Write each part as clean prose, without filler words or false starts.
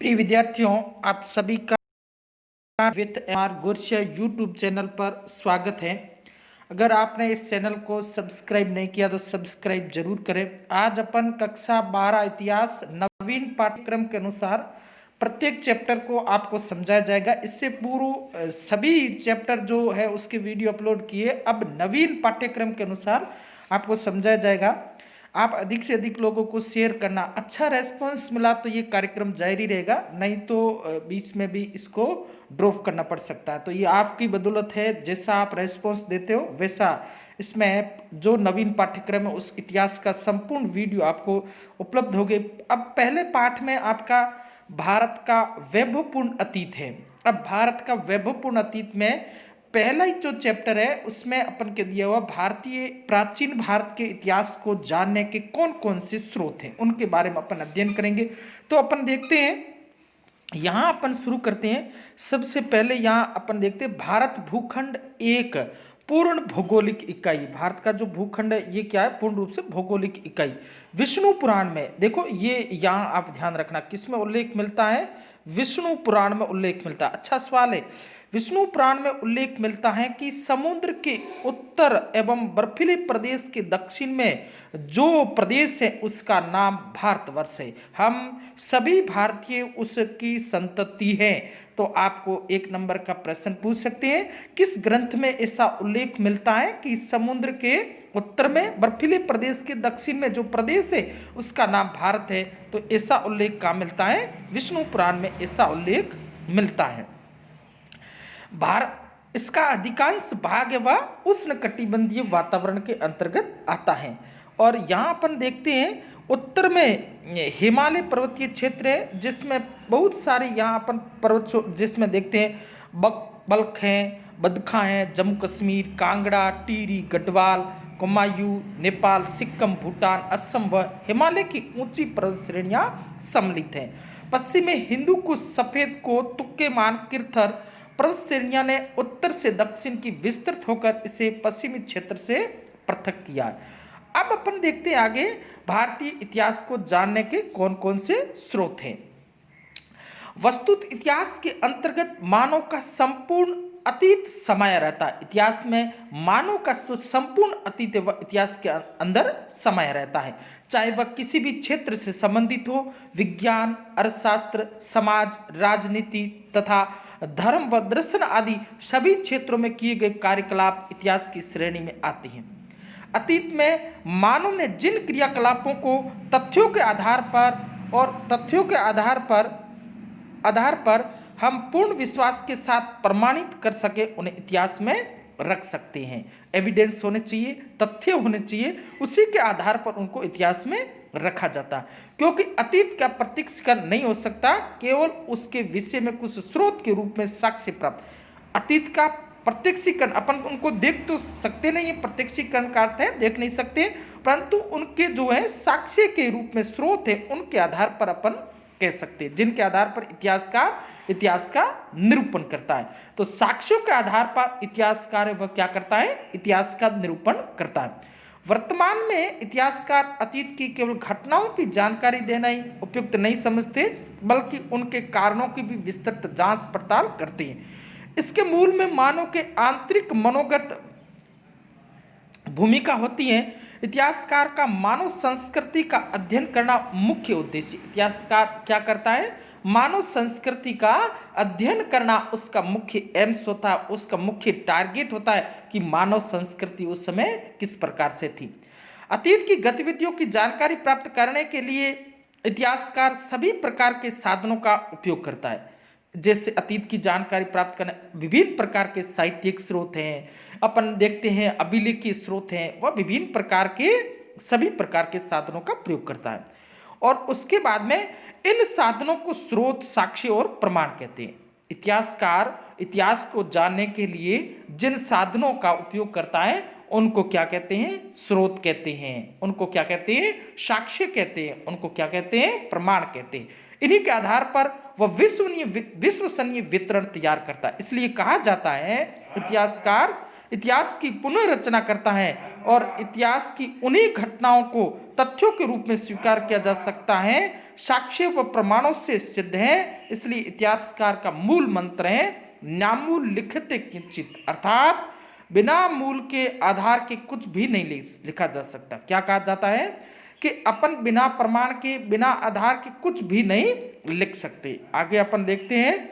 प्रिय विद्यार्थियों, आप सभी का with are Gursha YouTube channel पर स्वागत है। अगर आपने इस चैनल को सब्सक्राइब नहीं किया तो सब्सक्राइब जरूर करें। आज अपन कक्षा 12 इतिहास नवीन पाठ्यक्रम के अनुसार प्रत्येक चैप्टर को आपको समझाया जाएगा। इससे पूर्व सभी चैप्टर जो है उसके वीडियो अपलोड किए, अब नवीन पाठ्यक्रम के अनुसार आपको समझाया जाएगा। आप अधिक से अधिक लोगों को शेयर करना। अच्छा रेस्पॉन्स मिला तो ये कार्यक्रम जारी रहेगा, नहीं तो बीच में भी इसको ड्रॉप करना पड़ सकता है। तो ये आपकी बदौलत है, जैसा आप रेस्पॉन्स देते हो वैसा इसमें जो नवीन पाठ्यक्रम है उस इतिहास का संपूर्ण वीडियो आपको उपलब्ध होगी। अब पहले पाठ में आपका भारत का वैभवपूर्ण अतीत है। अब भारत का वैभवपूर्ण अतीत में पहला ही जो चैप्टर है उसमें अपन के दिया हुआ भारतीय प्राचीन भारत के इतिहास को जानने के कौन कौन से स्रोत हैं उनके बारे में अपन अध्ययन करेंगे। तो अपन देखते हैं, यहाँ अपन शुरू करते हैं। सबसे पहले यहाँ अपन देखते हैं भारत भूखंड एक पूर्ण भौगोलिक इकाई। भारत का जो भूखंड है ये क्या है? पूर्ण रूप से भौगोलिक इकाई। विष्णु पुराण में देखो, ये यहाँ आप ध्यान रखना किसमें उल्लेख मिलता है? विष्णु पुराण में उल्लेख मिलता है। अच्छा सवाल है। विष्णु पुराण में उल्लेख मिलता है कि समुद्र के उत्तर एवं बर्फीले प्रदेश के दक्षिण में जो प्रदेश है उसका नाम भारतवर्ष है। हम सभी भारतीय उसकी संतति हैं। तो आपको एक नंबर का प्रश्न पूछ सकते हैं, किस ग्रंथ में ऐसा उल्लेख मिलता है कि समुद्र के उत्तर में बर्फीले प्रदेश के दक्षिण में जो प्रदेश है उसका नाम भारत है? तो ऐसा उल्लेख कहाँ मिलता है? विष्णु पुराण में ऐसा उल्लेख मिलता है। भारत इसका अधिकांश भाग है वह उष्णकटिबंधीय वातावरण के अंतर्गत आता है। और यहाँ अपन देखते हैं उत्तर में हिमालय पर्वतीय क्षेत्र है जिसमें बहुत सारे यहाँ अपन पर्वत जिसमें देखते हैं बल्ख हैं, बदखा हैं, जम्मू कश्मीर, कांगड़ा, टिहरी, गढ़वाल, कुमायूं, नेपाल, सिक्किम, भूटान, असम व हिमालय की ऊंची पर्वत श्रेणियाँ सम्मिलित हैं। पश्चिम में हिंदू कुश, सफेद को, तुक्केमान, किरथर पर्वत श्रेणियां ने उत्तर से दक्षिण की विस्तृत होकर इसे पश्चिमी क्षेत्र से पृथक किया। अब अपन देखते हैं आगे भारतीय इतिहास को जानने के कौन कौन से स्रोत हैं। वस्तुत इतिहास के अंतर्गत मानव का संपूर्ण अतीत समाया रहता है। इतिहास में मानव का संपूर्ण अतीत वह इतिहास के अंदर समाया रहता है, चाहे वह किसी भी क्षेत्र से संबंधित हो। विज्ञान, अर्थशास्त्र, समाज, राजनीति तथा धर्म व दर्शन आदि सभी क्षेत्रों में किए गए कार्यकलाप इतिहास की श्रेणी में आते हैं। अतीत में मानव ने जिन क्रियाकलापों को तथ्यों के आधार पर हम पूर्ण विश्वास के साथ प्रमाणित कर सके उन्हें इतिहास में रख सकते हैं। एविडेंस होने चाहिए, तथ्य होने चाहिए, उसी के आधार पर उनको इतिहास में रखा जाता है। क्योंकि अतीत का प्रत्यक्षीकरण नहीं हो सकता, केवल उसके विषय में कुछ स्रोत के रूप में साक्ष्य प्राप्त। अतीत का प्रत्यक्षीकरण अपन उनको देख तो सकते नहीं है, प्रत्यक्षीकरण का अर्थ है देख नहीं सकते, परंतु उनके जो है साक्ष्य के रूप में स्रोत है उनके आधार पर अपन कह सकते हैं, जिनके आधार पर इतिहास का निरूपण करता है। तो साक्ष्यों के आधार पर इतिहासकार वह क्या करता है? इतिहास का निरूपण करता है। वर्तमान में इतिहासकार अतीत की केवल घटनाओं की जानकारी देना ही उपयुक्त नहीं समझते, बल्कि उनके कारणों की भी विस्तृत जांच पड़ताल करते हैं। इसके मूल में मानव के आंतरिक मनोगत भूमिका होती है। इतिहासकार का मानव संस्कृति का अध्ययन करना मुख्य उद्देश्य। इतिहासकार क्या करता है? मानव संस्कृति का अध्ययन करना उसका मुख्य एम्स होता है, उसका मुख्य टारगेट होता है कि मानव संस्कृति उस समय किस प्रकार से थी। अतीत की गतिविधियों की जानकारी प्राप्त करने के लिए इतिहासकार सभी प्रकार के साधनों का उपयोग करता है। जैसे अतीत की जानकारी प्राप्त करने विभिन्न प्रकार के साहित्यिक स्रोत हैं, अपन देखते हैं अभिलेखीय स्रोत हैं, वह विभिन्न प्रकार के सभी प्रकार के साधनों का प्रयोग करता है। और उसके बाद में इन साधनों को स्रोत, साक्ष्य और प्रमाण कहते हैं। इतिहासकार इतिहास को जानने के लिए जिन साधनों का उपयोग करता है उनको क्या कहते हैं? स्रोत कहते हैं। उनको क्या कहते हैं? साक्ष्य कहते हैं। उनको क्या कहते हैं? प्रमाण कहते हैं। इन्हीं के आधार पर वह विश्वसनीय वितरण तैयार करता है। इसलिए कहा जाता है इतिहास की पुनर्रचना करता है और इतिहास की उन्हीं घटनाओं को तथ्यों के रूप में स्वीकार किया जा सकता है, साक्ष्य व प्रमाणों से सिद्ध है। इसलिए इतिहासकार का मूल मंत्र है नामूल लिखते किंचित, अर्थात बिना मूल के आधार के कुछ भी नहीं लिखा जा सकता। क्या कहा जाता है कि अपन बिना प्रमाण के, बिना आधार के कुछ भी नहीं लिख सकते। आगे अपन देखते हैं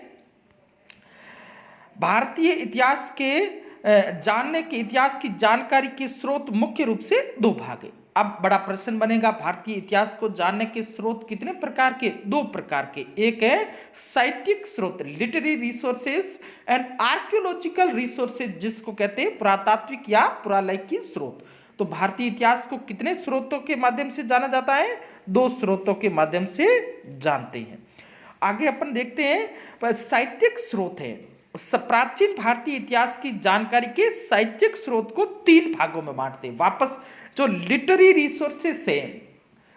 भारतीय इतिहास के जानने के, इतिहास की जानकारी के स्रोत मुख्य रूप से दो भाग है। अब बड़ा प्रश्न बनेगा, भारतीय इतिहास को जानने के स्रोत कितने प्रकार के? दो प्रकार के। एक है साहित्यिक स्रोत, literary resources and archaeological resources, जिसको कहते हैं पुरातात्विक या पुरालैखिक स्रोत। तो भारतीय इतिहास को कितने स्रोतों के माध्यम से जाना जाता है? दो स्रोतों के माध्यम से जानते हैं। आगे अपन देखते हैं साहित्यिक स्रोत है। प्राचीन भारतीय इतिहास की जानकारी के साहित्यिक स्रोत को तीन भागों में बांटते हैं। वापस जो लिटरेरी रिसोर्सेस है,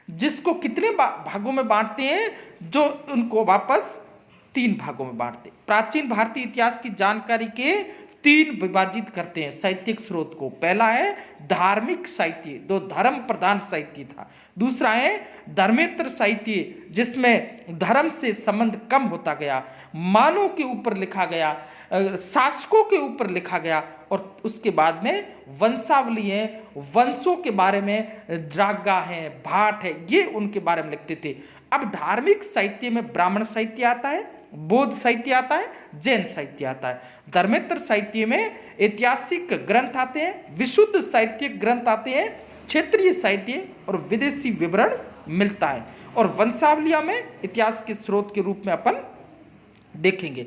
जिसको कितने भागों में बांटते हैं? जो उनको वापस तीन भागों में बांटते हैं। प्राचीन भारतीय इतिहास की जानकारी के तीन विभाजित करते हैं साहित्यिक स्रोत को। पहला है धार्मिक साहित्य, जो धर्म प्रधान साहित्य था। दूसरा है धर्मेतर साहित्य, जिसमें धर्म से संबंध कम होता गया, मानव के ऊपर लिखा गया, शासकों के ऊपर लिखा गया। और उसके बाद में वंशावली है, वंशों के बारे में, ड्रागा है, भाट है, ये उनके बारे में लिखते थे। अब धार्मिक साहित्य में ब्राह्मण साहित्य आता है, बौद्ध साहित्य आता है, जैन साहित्य आता है। धर्मेतर साहित्य में ऐतिहासिक ग्रंथ आते हैं, विशुद्ध साहित्यिक ग्रंथ आते हैं, क्षेत्रीय साहित्य और विदेशी विवरण मिलता है। और वंशावलियां में इतिहास के स्रोत के रूप में अपन देखेंगे।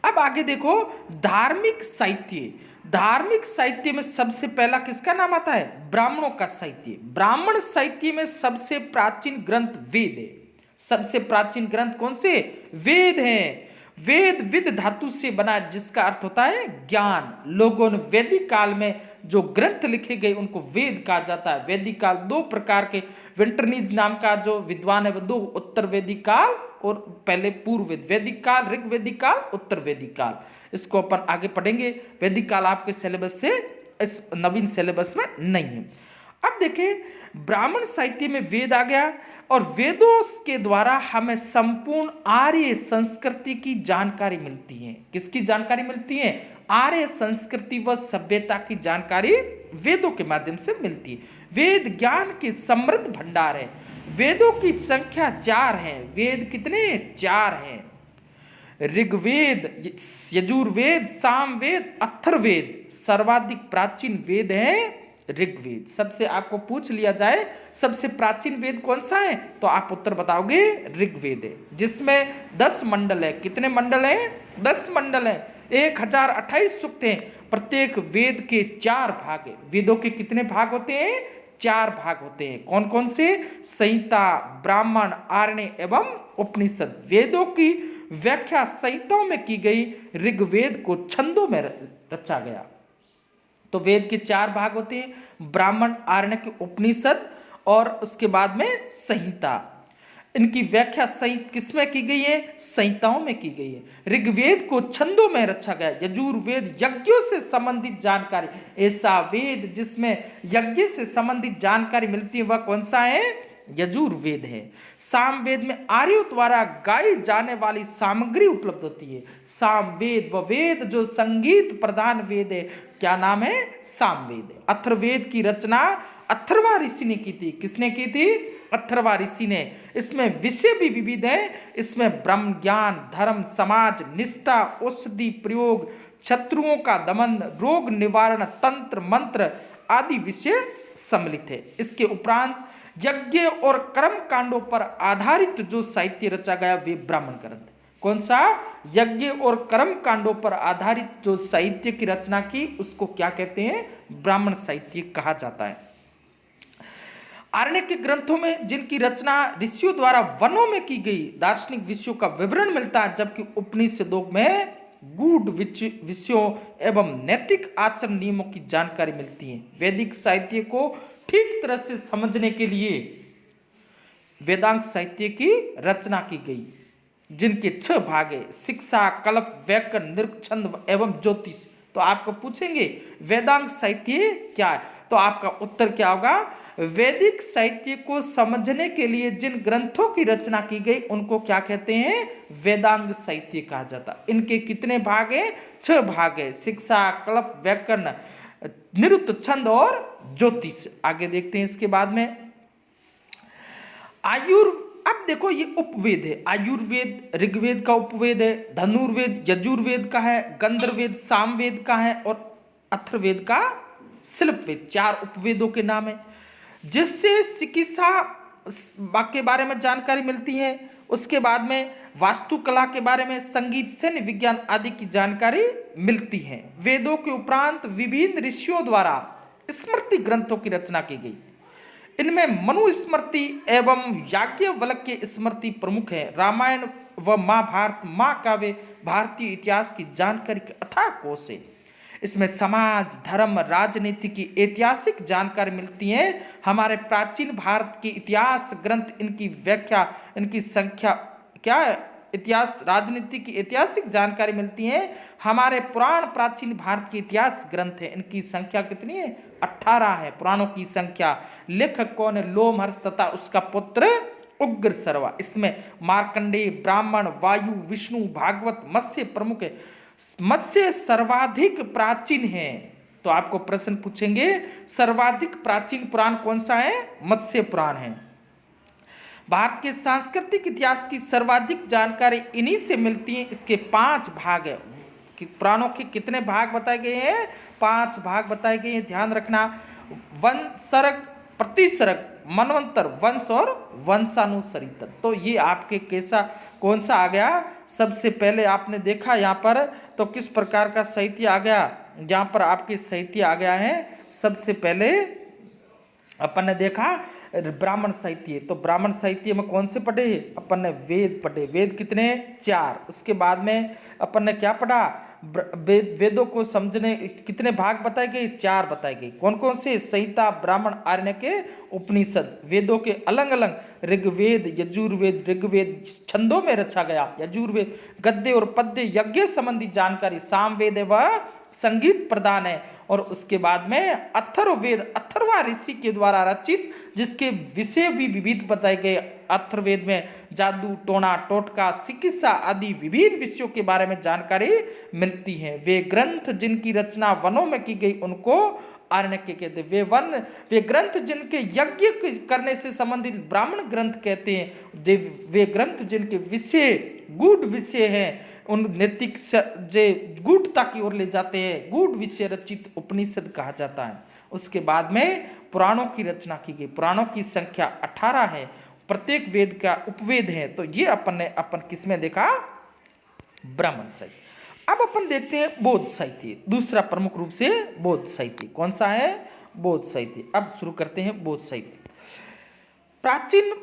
अब आगे देखो धार्मिक साहित्य। धार्मिक साहित्य में सबसे पहला किसका नाम आता है? ब्राह्मणों का साहित्य। ब्राह्मण साहित्य में सबसे प्राचीन ग्रंथ वेद है। सबसे प्राचीन ग्रंथ कौन से? वेद हैं। वेद विद धातु से बना, जिसका अर्थ होता है ज्ञान। लोगों ने वैदिक काल में जो ग्रंथ लिखे गए उनको वेद कहा जाता है। वैदिक काल दो प्रकार के, विंटरनीज नाम का जो विद्वान है वो दो, उत्तर वैदिक काल और पहले पूर्व वैदिक काल, ऋग वैदिक काल, उत्तर वैदिक काल। इसको अपन आगे पढ़ेंगे। वैदिक काल आपके सिलेबस से, इस नवीन सिलेबस में नहीं है। अब देखें ब्राह्मण साहित्य में वेद आ गया और वेदों के द्वारा हमें संपूर्ण आर्य संस्कृति की जानकारी मिलती है। किसकी जानकारी मिलती है? आर्य संस्कृति व सभ्यता की जानकारी वेदों के माध्यम से मिलती है। वेद ज्ञान के समृद्ध भंडार है। वेदों की संख्या 4 है। वेद कितने? 4 हैं। ऋग्वेद, यजुर्वेद, सामवेद, अथर्ववेद। सर्वाधिक प्राचीन वेद है ऋग्वेद। सबसे आपको पूछ लिया जाए सबसे प्राचीन वेद कौन सा है, तो आप उत्तर बताओगे ऋग्वेद है, जिसमें 10 मंडल है। कितने मंडल है? 10 मंडल है। 1028 सूक्त हैं। प्रत्येक वेद के 4 भाग है। वेदों के कितने भाग होते हैं? 4 भाग होते हैं। कौन कौन से? संहिता, ब्राह्मण, आरण्य एवं उपनिषद। वेदों की व्याख्या संहिताओं में की गई। ऋग्वेद को छंदों में रचा गया। तो वेद के 4 भाग होते हैं, ब्राह्मण, आरण्यक, उपनिषद और उसके बाद में संहिता। इनकी व्याख्या किसमें की गई है? संहिताओं में की गई है। ऋग्वेद को छंदों में रचा गया। यजुर्वेद यज्ञों से संबंधित जानकारी, ऐसा वेद जिसमें यज्ञ से संबंधित जानकारी मिलती है वह कौन सा है? यजुर्वेद है। सामवेद में आर्यों द्वारा गाई जाने वाली सामग्री उपलब्ध होती है। सामवेद व वेद जो संगीत प्रधान वेद है, क्या नाम है? सामवेद है। अथर्ववेद की रचना अथर्वा ऋषि ने की थी। किसने की थी? अथर्वा ऋषि ने। इसमें विषय भी विविध है। इसमें ब्रह्म ज्ञान, धर्म, समाज, निष्ठा, औषधि प्रयोग, शत्रुओं का दमन, रोग निवारण, तंत्र, मंत्र आदि विषय सम्मिलित है। इसके उपरांत यज्ञ और कर्म कांडों पर आधारित जो साहित्य रचा गया वे ब्राह्मण ग्रंथ। कौन सा? यज्ञ और कर्म कांडों पर आधारित जो साहित्य की रचना की उसको क्या कहते हैं? ब्राह्मण साहित्य कहा जाता है। आरण्य के ग्रंथों में जिनकी रचना ऋषियों द्वारा वनों में की गई दार्शनिक विषयों का विवरण मिलता है, जबकि उपनिषदों में गूढ़ विषयों एवं नैतिक आचरण नियमों की जानकारी मिलती है। वैदिक साहित्य को ठीक तरह से समझने के लिए वेदांग साहित्य की रचना की गई, जिनके 6 भाग है: शिक्षा, कल्प, व्याकरण, निर्क, छंद एवं ज्योतिष। तो तो आपको पूछेंगे वेदांग साहित्य क्या है, तो आपका उत्तर क्या होगा, वैदिक साहित्य को समझने के लिए जिन ग्रंथों की रचना की गई उनको क्या कहते हैं, वेदांग साहित्य कहा जाता है। इनके कितने भाग हैं, 6 भाग है, शिक्षा, कल्प, व्याकरण, निरुक्त, छंद और ज्योतिष। आगे देखते हैं इसके बाद में अब देखो ये उपवेद है, आयुर्वेद ऋग्वेद का उपवेद है, धनुर्वेद यजुर्वेद का है, गंधर्वेद सामवेद का है और अथर्ववेद का शिल्पवेद। 4 उपवेदों के नाम है, जिससे चिकित्सा के बारे में जानकारी मिलती है। उसके बाद में वास्तुकला के बारे में, संगीत, सैन्य विज्ञान आदि की जानकारी मिलती है। वेदों के उपरांत विभिन्न ऋषियों द्वारा स्मृति ग्रंथों की रचना की गई। इनमें मनुस्मृति एवं याज्ञवल्क्य स्मृति प्रमुख है। रामायण व महाभारत महाकाव्य भारतीय इतिहास की जानकारी के अथाह कोश है। इसमें समाज, धर्म, राजनीति की ऐतिहासिक जानकारी मिलती है। हमारे प्राचीन भारत के इतिहास ग्रंथ, इनकी व्याख्या, इनकी संख्या क्या है, इतिहास, राजनीति की ऐतिहासिक जानकारी मिलती है। हमारे पुराण प्राचीन भारत के इतिहास ग्रंथ है, इनकी संख्या कितनी है, 18 है पुराणों की संख्या। लेखक कौन है, लोमहर्ष तथा उसका पुत्र उग्र सर्वा। इसमें मार्कंडेय, ब्राह्मण, वायु, विष्णु, भागवत, मत्स्य प्रमुख है। मत्स्य सर्वाधिक प्राचीन है, तो आपको प्रश्न पूछेंगे सर्वाधिक प्राचीन पुराण कौन सा है, मत्स्य पुराण है। भारत के सांस्कृतिक इतिहास की सर्वाधिक जानकारी इन्हीं से मिलती है। इसके 5 भाग है। पुराणों के कितने भाग बताए गए हैं, 5 भाग बताए गए हैं, ध्यान रखना। वंश, सर्ग, प्रतिसर्ग, मनवंतर, वंश और वंशानुसरितर। तो ये आपके कैसा कौन सा आ गया, सबसे पहले आपने देखा यहाँ पर तो किस प्रकार का साहित्य आ गया, यहाँ पर आपके साहित्य आ गया है। सबसे पहले अपन ने देखा ब्राह्मण साहित्य, तो ब्राह्मण साहित्य में कौन से पढ़े, अपन ने वेद पढ़े। वेद कितने, 4। उसके बाद में अपन ने क्या पढ़ा, वेदों को समझने कितने भाग बताए गए, 4 बताए गए। कौन कौन से, संहिता, ब्राह्मण, आरण्यक, उपनिषद। वेदों के अलग अलग ऋग्वेद, यजुर्वेद, ऋग्वेद छंदों में रचा गया, यजुर्वेद गद्य और पद्य यज्ञ संबंधी जानकारी, सामवेद व संगीत प्रदान है। और उसके बाद में अथर्ववेद, अथर्वा ऋषि के द्वारा रचित, जिसके विषय भी विविध बताए गए। अथर्ववेद में जादू, टोना, टोटका, चिकित्सा आदि विभिन्न विषयों के बारे में जानकारी मिलती है। वे ग्रंथ जिनकी रचना वनों में की गई उनको आरण्यक कहते हैं। वे ग्रंथ जिनके यज्ञ करने से संबंधित ब्राह्मण ग्रंथ कहते हैं। वे ग्रंथ जिनके विषय गूढ़ विषय हैं, उन नैतिक गूढ़ता की ओर ले जाते हैं, गूढ़ विषय रचित उपनिषद कहा जाता है। उसके बाद में पुराणों की रचना की गई। पुराणों की संख्या 18 है, प्रत्येक वेद का उपवेद है। तो ये अपन किसमें देखा, ब्राह्मण साहित्य। अब अपन देखते हैं बौद्ध साहित्य, दूसरा प्रमुख रूप से बौद्ध साहित्य कौन सा है, बौद्ध साहित्य। अब शुरू करते हैं बौद्ध साहित्य। प्राचीन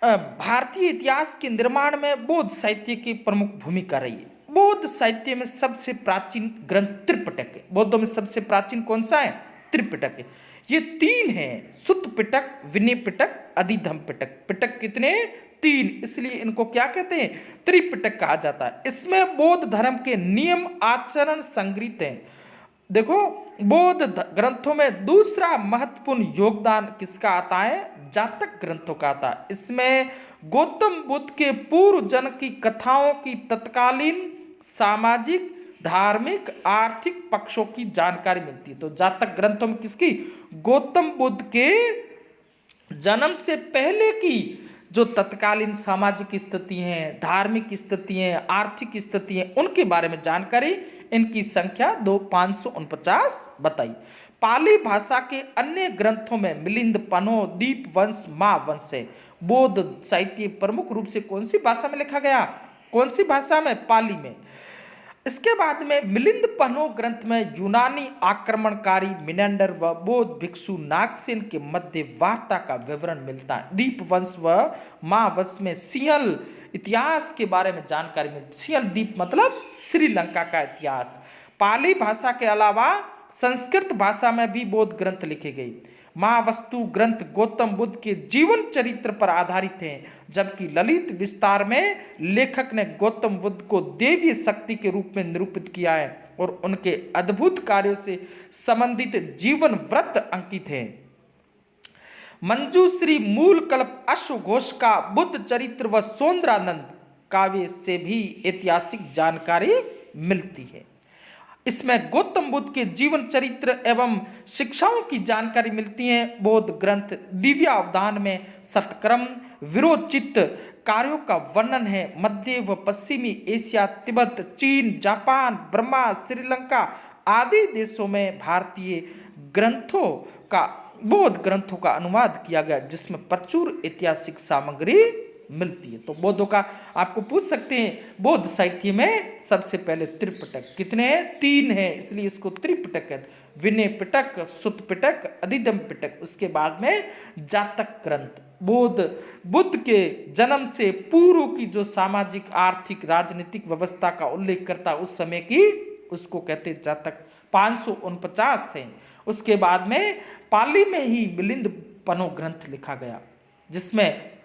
भारतीय इतिहास के निर्माण में बौद्ध साहित्य की प्रमुख भूमिका रही है। बौद्ध साहित्य में सबसे प्राचीन ग्रंथ त्रिपिटक है। बौद्धों में सबसे प्राचीन कौन सा है, त्रिपिटक है। ये 3 हैं, सुत्त पिटक, विनय पिटक, अधिधम्म पिटक। पिटक कितने, 3, इसलिए इनको क्या कहते हैं, त्रिपिटक कहा जाता है। इसमें बौद्ध धर्म के नियम आचरण संग्रहित हैं। देखो बौद्ध ग्रंथों में दूसरा महत्वपूर्ण योगदान किसका आता है, जातक ग्रंथों का आता है। इसमें गौतम बुद्ध के पूर्व जन्म की कथाओं की तत्कालीन सामाजिक, धार्मिक, आर्थिक पक्षों की जानकारी मिलती है। तो जातक ग्रंथों में किसकी, गौतम बुद्ध के जन्म से पहले की जो तत्कालीन सामाजिक स्थिति हैं, धार्मिक स्थिति हैं, आर्थिक स्थिति हैं, उनके बारे में जानकारी। इनकी संख्या 549 बताई। पाली भाषा के अन्य ग्रंथों में मिलिंद, पन्हो, दीपवंश, महावंश है। बौद्ध साहित्य प्रमुख रूप से कौन सी भाषा में लिखा गया, कौन सी भाषा में, पाली में। इसके बाद में मिलिंद पन्हो ग्रंथ में यूनानी आक्रमणकारी मिनेंडर व बौद्ध भिक्षु नागसेन के मध्य वार्ता का विवरण मिलता है। दीपवंश व महावंश में सिंहल इतिहास के बारे में जानकारी मिलती है। सिंहल द्वीप मतलब श्रीलंका का इतिहास। पाली भाषा के अलावा संस्कृत भाषा में भी बौद्ध ग्रंथ लिखे गए। महावस्तु ग्रंथ गौतम बुद्ध के जीवन चरित्र पर आधारित हैं, जबकि ललित विस्तार में लेखक ने गौतम बुद्ध को देवीय शक्ति के रूप में निरूपित किया है। और उनके अद्भुत कार्यों से संबंधित जीवन व्रत अंकित हैं। मंजूश्री, मूल कल्प, अश्वघोष का बुद्ध चरित्र व सौंदरानंद काव्य से भी ऐतिहासिक जानकारी मिलती है। इसमें गौतम बुद्ध के जीवन चरित्र एवं शिक्षाओं की जानकारी मिलती है। बौद्ध ग्रंथ दिव्यावधान में सत्कर्म विरोचित कार्यों का वर्णन है। मध्य व पश्चिमी एशिया, तिब्बत, चीन, जापान, बर्मा, श्रीलंका आदि देशों में भारतीय ग्रंथों का बौद्ध ग्रंथों का अनुवाद किया गया, जिसमें प्रचुर ऐतिहासिक सामग्री मिलती है। तो बौद्धों का आपको पूछ सकते हैं, बौद्ध साहित्य में सबसे पहले त्रिपिटक कितने हैं? 3 हैं, इसलिए इसको त्रिपिटक कहते हैं। विनय पिटक, सुत्त पिटक, अधिगम पिटक। उसके बाद में जातक ग्रंथ बुद्ध के जन्म से पूर्व की जो सामाजिक, आर्थिक, राजनीतिक व्यवस्था का उल्लेख करता उस समय की, उसको कहते जातक। 549 है। उसके बाद में पाली में ही मिलिंद पनो ग्रंथ लिखा गया, जिसमें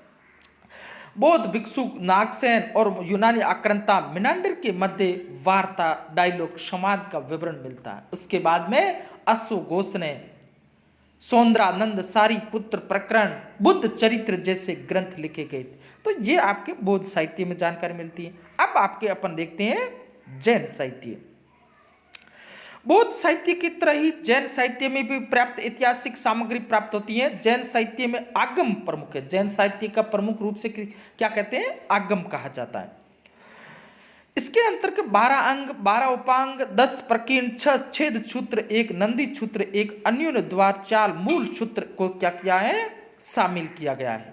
बौद्ध भिक्षु नागसेन और यूनानी आक्रांता मिनांडर के मध्य वार्ता, डायलॉग, संवाद का विवरण मिलता है। उसके बाद में अश्वघोष ने सौंदरानंद, सारिपुत्र प्रकरण, बुद्ध चरित्र जैसे ग्रंथ लिखे गए थे। तो ये आपके बौद्ध साहित्य में जानकारी मिलती है। अब आपके अपन देखते हैं जैन साहित्य। बौद्ध साहित्य की तरह ही जैन साहित्य में भी पर्याप्त ऐतिहासिक सामग्री प्राप्त होती है। जैन साहित्य में आगम प्रमुख है। जैन साहित्य का प्रमुख रूप से क्या कहते हैं? आगम कहा जाता है। इसके अंतर्गत 12 अंग, 12 उपांग, 10 प्रकीर्ण, 6 छेद सूत्र, 1 नंदी सूत्र, 1 अन्योन्य द्वार, 4 मूल सूत्र को क्या किया है? शामिल किया गया है।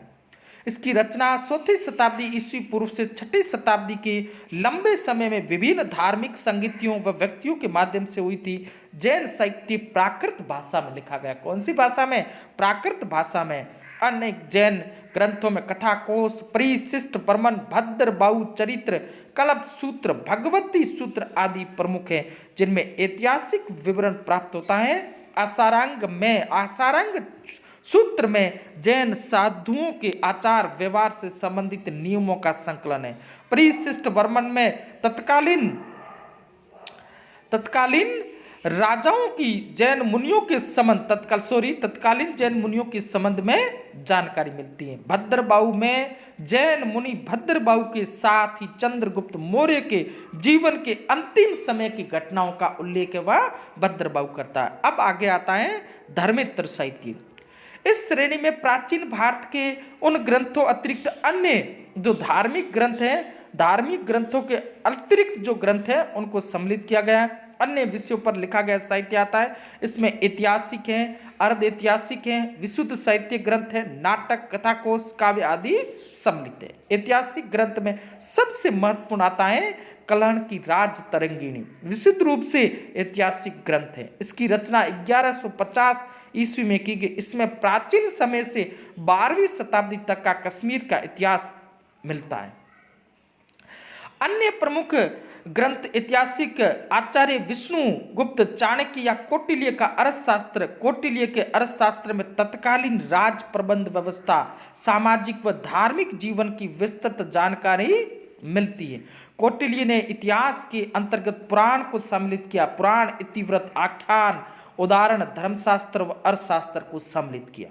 इसकी रचना 4वीं शताब्दी ईस्वी पूर्व से 6वीं शताब्दी के लंबे समय में विभिन्न धार्मिक संगीतियों व व्यक्तियों के माध्यम से हुई थी। जैन साहित्य प्राकृत भाषा में लिखा गया। कौन सी भाषा में? प्राकृत भाषा में। अनेक जैन ग्रंथों में कथा कोश, परिशिष्ट वर्मन, भद्र बाहु चरित्र, कल्प सूत्र, भगवती सूत्र आदि प्रमुख हैं, जिनमें ऐतिहासिक विवरण प्राप्त होता है। आसारांग सूत्र में जैन साधुओं के आचार व्यवहार से संबंधित नियमों का संकलन है। परिशिष्ट वर्मन में तत्कालीन राजाओं की जैन मुनियों के संबंध तत्कालीन जैन मुनियों के संबंध में जानकारी मिलती है। भद्रबाहु में जैन मुनि भद्रबाहु के साथ ही चंद्रगुप्त मौर्य के जीवन के अंतिम समय की घटनाओं का उल्लेख वह भद्रबाहु करता है। अब आगे आता है धर्मेत्र साहित्य। इस श्रेणी में प्राचीन भारत के उन ग्रंथों अतिरिक्त अन्य जो धार्मिक ग्रंथ हैं, धार्मिक ग्रंथों के अतिरिक्त जो ग्रंथ हैं उनको सम्मिलित किया गया है। अन्य विषयों पर लिखा गया साहित्य आता है। इसमें ऐतिहासिक हैं, अर्ध ऐतिहासिक हैं, विशुद्ध साहित्य ग्रंथ है, नाटक, कथा कोश, काव्य आदि सम्मिलित है। ऐतिहासिक ग्रंथ में सबसे महत्वपूर्ण आता है कलहण की राज तरंगिणी, विशुद्ध रूप से ऐतिहासिक ग्रंथ है। इसकी रचना 1150 ईस्वी में की गई। इसमें प्राचीन समय से 12वीं शताब्दी तक का कश्मीर का इतिहास मिलता है। अन्य प्रमुख ग्रंथ ऐतिहासिक आचार्य विष्णु गुप्त चाणक्य या कौटिल्य का अर्थशास्त्र। कौटिल्य के अर्थशास्त्र में तत्कालीन राज प्रबंध व्यवस्था, सामाजिक व धार्मिक जीवन की विस्तृत जानकारी मिलती है। कौटिल्य ने इतिहास के अंतर्गत पुराण को सम्मिलित किया। पुराण, इतिवृत्त, आख्यान, उदाहरण, धर्मशास्त्र व अर्थशास्त्र को सम्मिलित किया।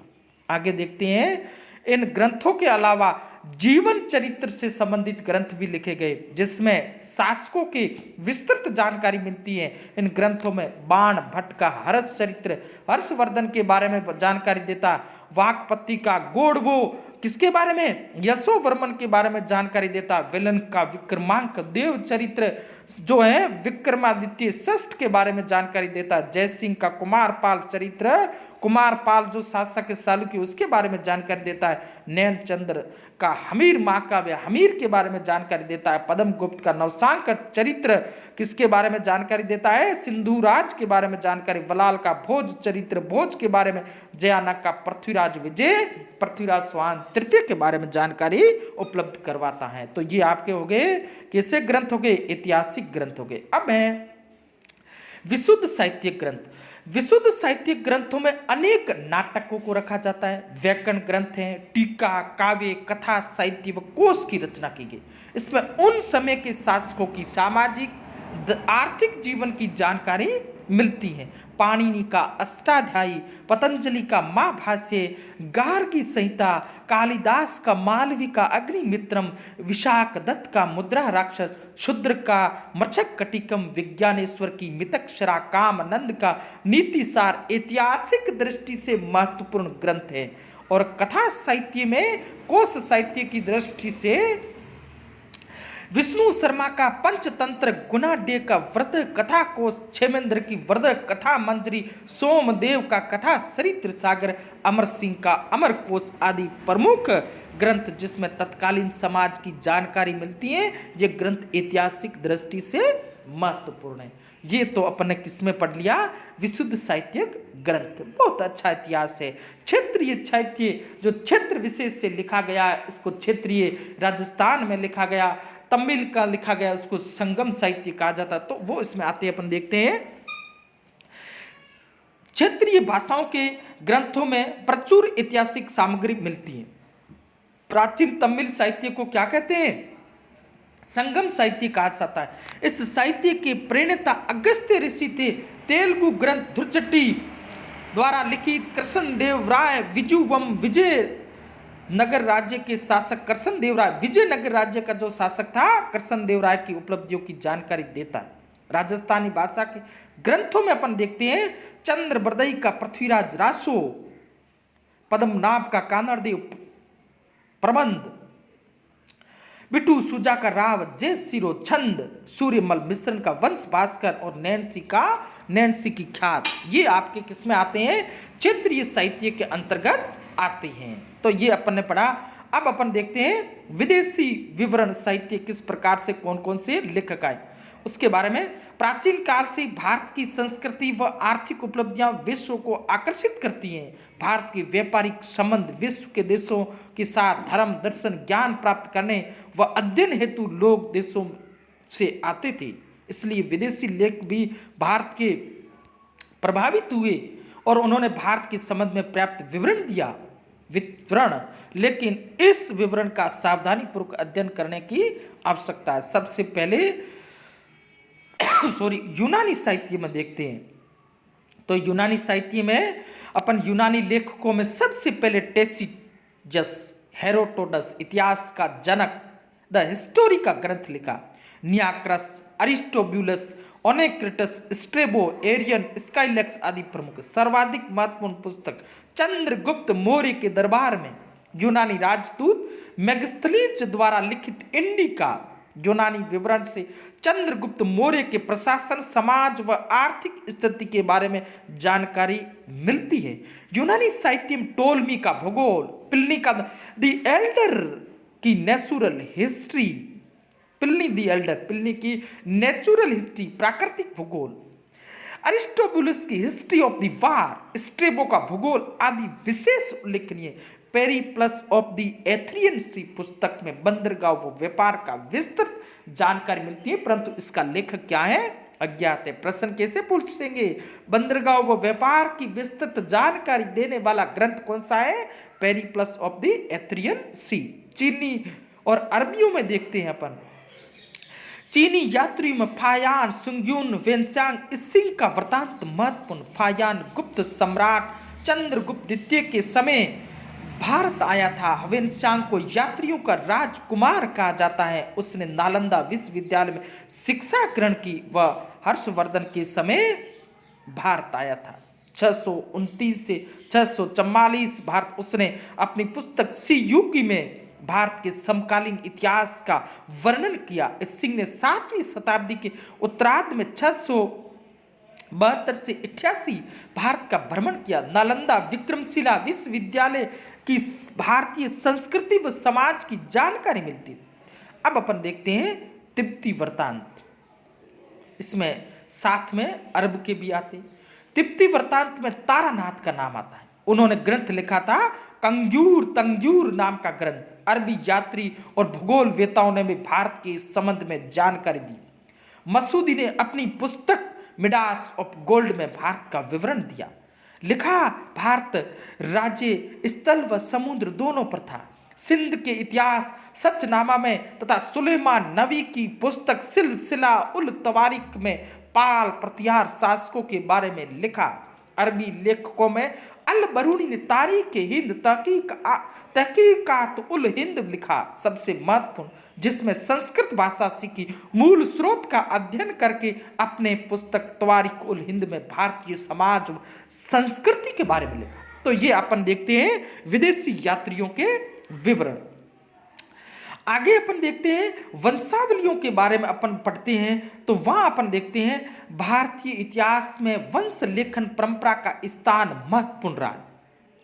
आगे देखते हैं, इन ग्रंथों के अलावा जीवन चरित्र से संबंधित ग्रंथ भी लिखे गए, जिसमें शासकों की विस्तृत जानकारी मिलती है। इन ग्रंथों में बाण भट्ट का हर्ष चरित्र हर्षवर्धन के बारे में जानकारी देता। वाकपति का गोड़वो किसके बारे में? यशोवर्मन के बारे में जानकारी देता। विलन का विक्रमांक देव चरित्र जो है विक्रमादित्य षष्ठ के बारे में जानकारी देता। जयसिंह का कुमारपाल चरित्र, कुमारपाल जो शासक चालुक्य उसके बारे में जानकारी देता है। नैनचंद्र का हमीर महाकाव्य हमीर के बारे में जानकारी देता है। पद्म गुप्त का नवशांक चरित्र किसके बारे में जानकारी देता है? सिंधु राज के बारे में जानकारी। बलाल का भोज चरित्र भोज के बारे में। जयानक का पृथ्वीराज विजय पृथ्वीराज स्वान तृतीय के बारे में जानकारी उपलब्ध करवाता है। तो ये आपके हो गए कैसे ग्रंथ हो गए? ऐतिहासिक ग्रंथ हो गए। अब है विशुद्ध साहित्य ग्रंथ। विशुद्ध साहित्य ग्रंथों में अनेक नाटकों को रखा जाता है। व्याकरण ग्रंथ हैं, टीका, काव्य, कथा, साहित्य व कोश की रचना की गई। इसमें उन समय के शासकों की सामाजिक, आर्थिक जीवन की जानकारी मिलती है। पाणिनि का अष्टाध्यायी, पतंजलि का महाभाष्य, गार्गी संहिता, कालिदास का मालवी का अग्निमित्रम, विशाख दत्त का मुद्रा राक्षस, शूद्र का मचक कटिकम, विज्ञानेश्वर की मितक्षरा, कामानंद का नीतिसार ऐतिहासिक दृष्टि से महत्वपूर्ण ग्रंथ है। और कथा साहित्य में कोश साहित्य की दृष्टि से विष्णु शर्मा का पंचतंत्र, गुणाढ्य का व्रत कथा कोश, क्षेमेंद्र की व्रत कथा मंजरी, सोमदेव का कथा सरित्र सागर, अमर सिंह का अमर कोश आदि प्रमुख ग्रंथ जिसमें तत्कालीन समाज की जानकारी मिलती है। ये ग्रंथ ऐतिहासिक दृष्टि से महत्वपूर्ण है। ये तो अपन ने किसमें पढ़ लिया? विशुद्ध साहित्यिक ग्रंथ। बहुत अच्छा इतिहास है। क्षेत्रीय साहित्य जो क्षेत्र विशेष से लिखा गया है उसको क्षेत्रीय, राजस्थान में लिखा गया, तमिल का लिखा गया उसको संगम साहित्य कहा जाता। तो वो इसमें आते हैं, अपन देखते हैं। क्षेत्रीय भाषाओं के ग्रंथों में प्रचुर ऐतिहासिक सामग्री मिलती है। प्राचीन तमिल साहित्य को क्या कहते हैं? संगम साहित्य कहा जाता है। इस साहित्य के प्रणेता अगस्त्य ऋषि थे। तेलुगु ग्रंथ धुरचट्टी द्वारा लिखित कृष्णदेव राय विजुवम, विजय नगर राज्य के शासक कृष्णदेव राय, विजयनगर राज्य का जो शासक था कृष्णदेव राय की उपलब्धियों की जानकारी देता है। राजस्थानी भाषा के ग्रंथों में अपन देखते हैं चंद्रबरदई का पृथ्वीराज रासो, पद्मनाभ का कानड़देव प्रबंध, बिटू सुजा का राव, जय सिरो छंद, सूर्यमल मिश्रण का वंश भास्कर और नैन्सी की ख्यात। ये आपके किसमें आते हैं? क्षेत्रीय साहित्य के अंतर्गत आते हैं। तो ये अपन ने पढ़ा। अब अपन देखते हैं विदेशी विवरण साहित्य किस प्रकार से कौन कौन से लेखक आए उसके बारे में। प्राचीन काल से भारत की संस्कृति व आर्थिक उपलब्धियां विश्व को आकर्षित करती हैं। भारत के व्यापारिक संबंध विश्व के देशों के साथ धर्म, दर्शन, ज्ञान प्राप्त करने व अध्ययन हेतु लोग देशों से आते थे। इसलिए विदेशी लेख भी भारत के प्रभावित हुए और उन्होंने भारत के संबंध में पर्याप्त विवरण दिया। लेकिन इस विवरण का सावधानी पूर्वक अध्ययन करने की आवश्यकता है। सबसे पहले यूनानी साहित्य में देखते हैं। तो यूनानी साहित्य में अपन यूनानी लेखकों में सबसे पहले टेसिटस, हेरोडोटस, इतिहास का जनक, द हिस्टोरी का ग्रंथ लिखा। नियाक्रस, अरिस्टोब्यूलस, ओनेक्रिटस, स्ट्रेबो, एरियन, स्काइलेक्स आदि प्रमुख। सर्वाधिक महत्वपूर्ण पुस्तक चंद्रगुप्त मौर्य के दरबार में यूनानी राजदूत मेगस्थनीज द्वारा लिखित इंडिका। यूनानी विवरण से चंद्रगुप्त मौर्य के प्रशासन, समाज व आर्थिक स्थिति के बारे में जानकारी मिलती है। यूनानी साहित्य में टोलमी का भूगोल, प्लिनी का द एल्डर की नेचुरल हिस्ट्री, प्लिनी की नेचुरल हिस्ट्री प्राकृतिक भूगोल, अरिस्टोबुलस की history of the war, Strabo का भूगोल आदि विशेष उल्लेखनीय। पेरिप्लस ऑफ द एथरियन सी पुस्तक में बंदरगाह व व्यापार का विस्तृत जानकारी मिलती है, परंतु इसका लेखक क्या है? अज्ञात है। प्रश्न कैसे पूछेंगे? बंदरगाह व व्यापार की विस्तृत जानकारी देने वाला ग्रंथ कौन सा है? पेरिप्लस ऑफ द एथरियन सी। चीनी और अरबियों में देखते हैं अपन। चीनी यात्रियों में फायान, सुंग्यून, वेनसांग, इसिंग का वृतांत महत्वपूर्ण। फायान गुप्त सम्राट चंद्रगुप्त द्वितीय के समय भारत आया था। वेनसांग को यात्रियों का राजकुमार कहा जाता है। उसने नालंदा विश्वविद्यालय में शिक्षा ग्रहण की व हर्षवर्धन के समय भारत आया था। 629 से 644 भारत उसने अपनी पुस्तक सी युगी में भारत के समकालीन इतिहास का वर्णन किया। सिंह ने 7वीं शताब्दी के उत्तरार्ध में 672 से 88 भारत का भ्रमण किया। नालंदा विक्रमशिला विश्वविद्यालय की भारतीय संस्कृति व समाज की जानकारी मिलती। अब अपन देखते हैं तिब्बती वृत्तांत। इसमें साथ में अरब के भी आते। तिब्बती वृत्तांत में तारानाथ का नाम आता है। उन्होंने ग्रंथ लिखा था तंग्यूर नाम का ग्रंथ। अरबी यात्री और भूगोल वेताओं ने भी भारत के संबंध में जानकारी दी। मसूदी ने अपनी पुस्तक मिडास ऑफ गोल्ड में भारत का विवरण दिया। लिखा भारत राज्य स्थल व समुद्र दोनों पर था। सिंध के इतिहास सचनामा में तथा सुलेमान नबी की पुस्तक सिलसिला उल तवारिक में पाल प्रतिहार शासकों के बारे में लिखा। अरबी लेखकों में अल बरूनी ने तारीख हिंद तहकीकात उल हिंद लिखा, सबसे महत्वपूर्ण, जिसमें संस्कृत भाषा सीखी, मूल स्रोत का अध्ययन करके अपने पुस्तक तवारीख उल हिंद में भारतीय समाज संस्कृति के बारे में लिखा। तो ये अपन देखते हैं विदेशी यात्रियों के विवरण। आगे अपन देखते हैं वंशावलियों के बारे में अपन पढ़ते हैं, तो वहां अपन देखते हैं भारतीय इतिहास में वंश लेखन परंपरा का स्थान महत्वपूर्ण रहा है।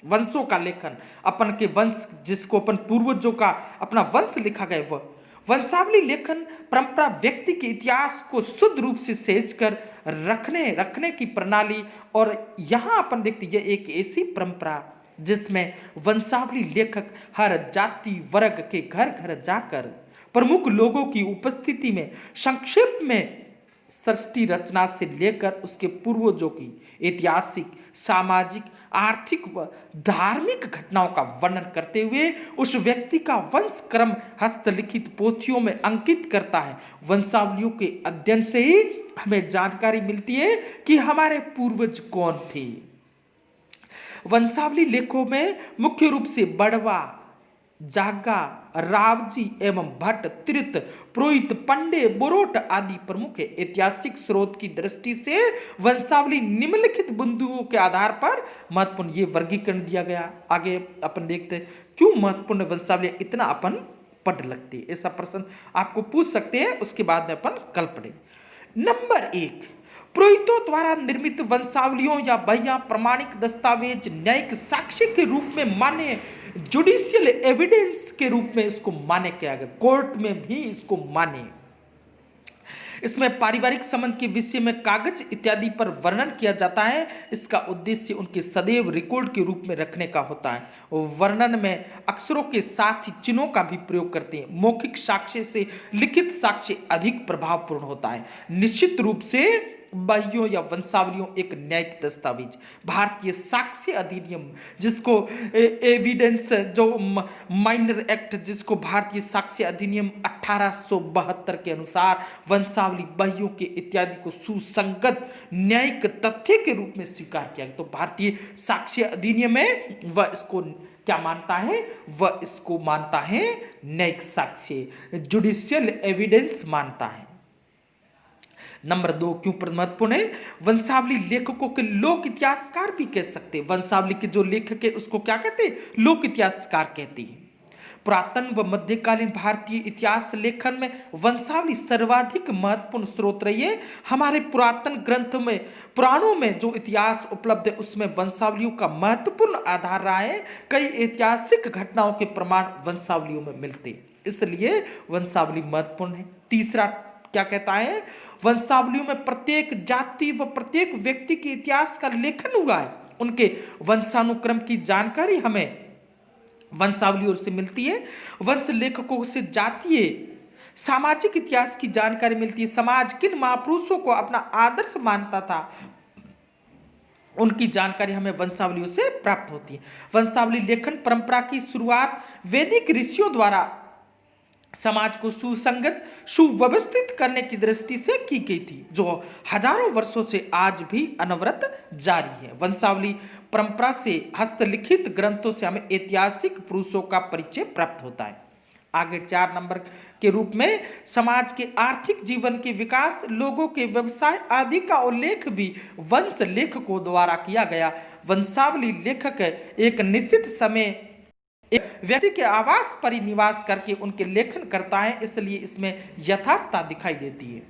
वंशों का लेखन, अपन के वंश जिसको अपन पूर्वजों का अपना वंश लिखा गया, वह वंशावली लेखन परंपरा व्यक्ति के इतिहास को शुद्ध रूप से सहेज कर रखने की प्रणाली। और यहाँ अपन देखते हैं एक ऐसी परंपरा जिसमें वंशावली लेखक हर जाति वर्ग के घर घर जाकर प्रमुख लोगों की उपस्थिति में संक्षेप में सृष्टि रचना से लेकर उसके पूर्वजों की ऐतिहासिक, सामाजिक, आर्थिक व धार्मिक घटनाओं का वर्णन करते हुए उस व्यक्ति का वंश क्रम हस्तलिखित पोथियों में अंकित करता है। वंशावलियों के अध्ययन से ही हमें जानकारी मिलती है कि हमारे पूर्वज कौन थे। वंशावली लेखों में मुख्य रूप से बड़वा, जागा, रावजी एवं भट्ट, त्रित, पुरोहित, पंडे, बोरोट आदि प्रमुख है। ऐतिहासिक स्रोत की दृष्टि से वंशावली निम्नलिखित बिंदुओं के आधार पर महत्वपूर्ण ये वर्गीकरण दिया गया। आगे अपन देखते हैं क्यों महत्वपूर्ण वंशावली इतना अपन पढ़ लगती है, ऐसा प्रश्न आपको पूछ सकते हैं, उसके बाद में अपन कल पढ़े। नंबर 1, पुरोहितों द्वारा निर्मित वंशावलियों या बहिया प्रमाणिक दस्तावेज न्यायिक साक्ष्य के रूप में माने, जुडिशियल एविडेंस के रूप में इसको माने किया गया, कोर्ट में भी इसको माने। इसमें पारिवारिक संबंध के विषय में कागज इत्यादि पर वर्णन किया जाता है। इसका उद्देश्य उनके सदैव रिकॉर्ड के रूप में रखने का होता है। वर्णन में अक्षरों के साथ ही चिन्हों का भी प्रयोग करते हैं। मौखिक साक्ष्य से लिखित साक्ष्य अधिक प्रभावपूर्ण होता है। निश्चित रूप से बहियों या वंशावलियों एक न्यायिक दस्तावेज, भारतीय साक्ष्य अधिनियम जिसको एविडेंस जो माइनर एक्ट जिसको भारतीय साक्ष्य अधिनियम 1872 के अनुसार वंशावली बहियों के इत्यादि को सुसंगत न्यायिक तथ्य के रूप में स्वीकार किया। तो भारतीय साक्ष्य अधिनियम में वह इसको क्या मानता है, वह इसको मानता है न्यायिक साक्ष्य, जुडिशियल एविडेंस मानता है। नंबर 2 क्यों महत्वपूर्ण है, वंशावली लेखकों के लोक इतिहासकार भी कह सकते हैं। वंशावली के जो लेखक है उसको क्या कहते हैं, लोक इतिहासकार कहते हैं। पुरातन व मध्यकालीन भारतीय इतिहास लेखन में वंशावली सर्वाधिक महत्वपूर्ण स्रोत रही है। हमारे पुरातन ग्रंथ में, पुराणों में जो इतिहास उपलब्ध है उसमें वंशावलियों का महत्वपूर्ण आधार रहा है। कई ऐतिहासिक घटनाओं के प्रमाण वंशावलियों में मिलते हैं, इसलिए वंशावली महत्वपूर्ण है। तीसरा क्या कहता है, वंशावलियों में प्रत्येक जाति व प्रत्येक व्यक्ति के इतिहास का लेखन हुआ है। उनके वंशानुक्रम की जानकारी हमें वंशावलियों से मिलती है। वंश लेखकों से जातीय सामाजिक इतिहास की जानकारी मिलती है। समाज किन महापुरुषों को अपना आदर्श मानता था, उनकी जानकारी हमें वंशावलियों से प्राप्त होती है। वंशावली लेखन परंपरा की शुरुआत वैदिक ऋषियों द्वारा समाज को सुसंगत सुव्यवस्थित करने की दृष्टि से की गई थी, जो हजारों वर्षों से आज भी अनवरत जारी है। वंशावली परंपरा से हस्तलिखित ग्रंथों से हमें ऐतिहासिक पुरुषों का परिचय प्राप्त होता है। आगे 4 नंबर के रूप में समाज के आर्थिक जीवन के विकास, लोगों के व्यवसाय आदि का उल्लेख भी वंश लेखकों द्वारा किया गया। वंशावली लेखक एक निश्चित समय एक व्यक्ति के आवास पर ही निवास करके उनके लेखन करता है, इसलिए इसमें यथार्थता दिखाई देती है।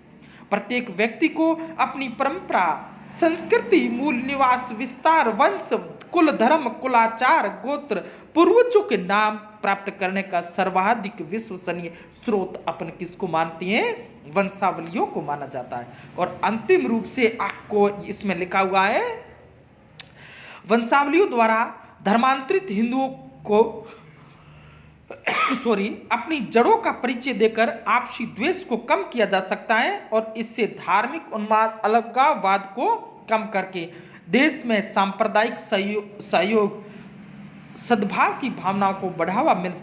प्रत्येक व्यक्ति को अपनी परंपरा, संस्कृति, मूल निवास विस्तार, वंश, कुल, धर्म, कुलाचार, गोत्र, पूर्वजों के नाम प्राप्त करने का सर्वाधिक विश्वसनीय स्रोत अपन किसको मानते हैं, वंशावलियों को माना जाता है। और अंतिम रूप से आपको इसमें लिखा हुआ है, वंशावलियों द्वारा धर्मांतरित हिंदुओं को अपनी जड़ों का परिचय देकर आपसी द्वेष को कम किया जा सकता है और इससे धार्मिक उन्माद, अलगाववाद को कम करके देश में सांप्रदायिक सहयोग सद्भाव की भावनाओं को बढ़ावा मिल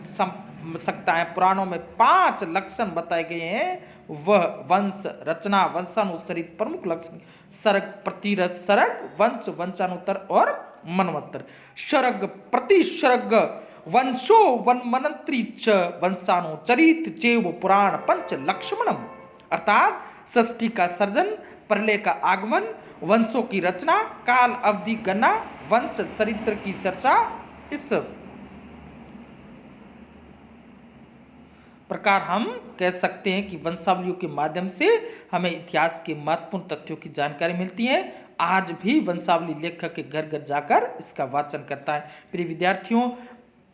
सकता है। पुराणों में 5 लक्षण बताए गए हैं। वह वंश, रचना, वंशानुसरित प्रमुख लक्षण सर्ग, प्रतिरथ, सर्ग, वंश, वंशानुत्तर और मनवंतर। सर्ग, प्रतिसर्ग, वंशो वनमनंत्री च वंशानुचरित चेव पुराण पंच लक्ष्मणम। अर्थात सृष्टि का सर्जन, प्रलय का आगमन, वंशों की रचना, काल अवधि गणना, वंश चरित्र की चर्चा। इस प्रकार हम कह सकते हैं कि वंशावलियों के माध्यम से हमें इतिहास के महत्वपूर्ण तथ्यों की जानकारी मिलती है। आज भी वंशावली लेखक के घर घर जाकर इसका वाचन करता है। प्रिय विद्यार्थियों,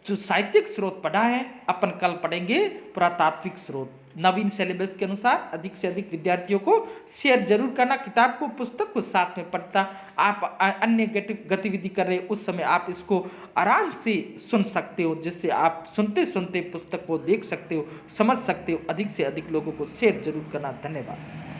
जो साहित्यिक स्रोत पढ़ा है, अपन कल पढ़ेंगे पुरातात्विक स्रोत। नवीन सिलेबस के अनुसार अधिक से अधिक विद्यार्थियों को शेयर जरूर करना। किताब को, पुस्तक को साथ में पढ़ता। आप अन्य गतिविधि कर रहे उस समय आप इसको आराम से सुन सकते हो, जिससे आप सुनते सुनते पुस्तक को देख सकते हो, समझ सकते हो। अधिक से अधिक लोगों को शेयर जरूर करना। धन्यवाद।